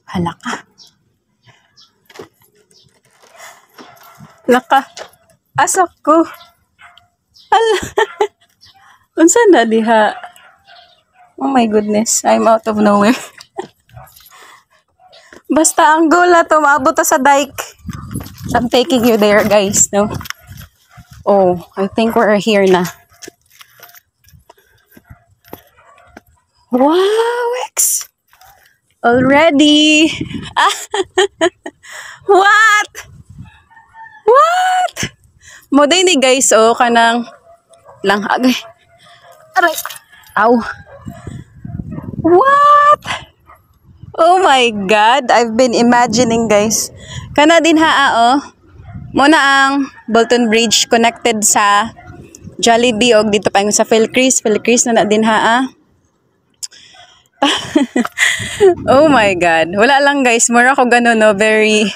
Hala ka. Laka. Asok ko. Hala. Unsa na diha? Oh my goodness. I'm out of nowhere. Basta ang goal na to, maabot sa dike. So I'm taking you there, guys. No? Oh, I think we're here na. Wow, X. Already. What? What? Mo day ni guys, oh, kanang lang agay. Aray. Ow. What? Oh my God. I've been imagining, guys. Kana din oh. Muna ang Bolton Bridge connected sa Jollibee og dito pa yung sa Philcris na din Oh my God. Wala lang guys. Mura ko gano'n, no? Very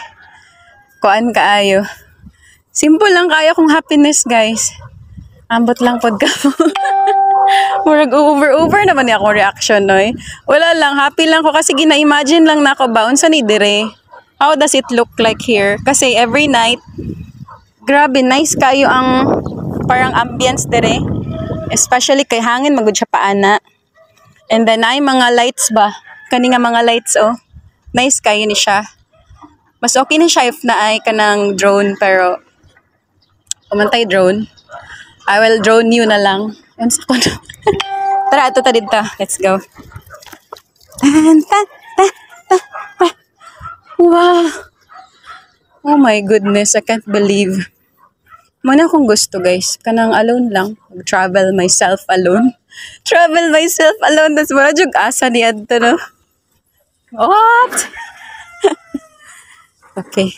kuan kaayo. Simple lang kaya kong happiness, guys. Ambot lang pod ka mo. Murag over naman niya akong reaction, no? Wala lang. Happy lang ko kasi gina-imagine lang na ako ba. Unsa ni dire? How does it look like here? Kasi every night, grabe, nice kayo ang parang ambience dire. Especially kay hangin, magud siya paana. And then ay mga lights ba? Kani nga mga lights, oh. Nice kayo ni siya. Mas okay na siya if na ay kanang drone, pero kumantay drone. I will drone you na lang. Unsa ko na? Tara, ato ta dito. Let's go. Wow. Oh my goodness, I can't believe. Muna akong gusto, guys. Kanang alone lang. Travel myself alone. Travel myself alone. Tapos wala jug asa ni adto, no? What? Okay.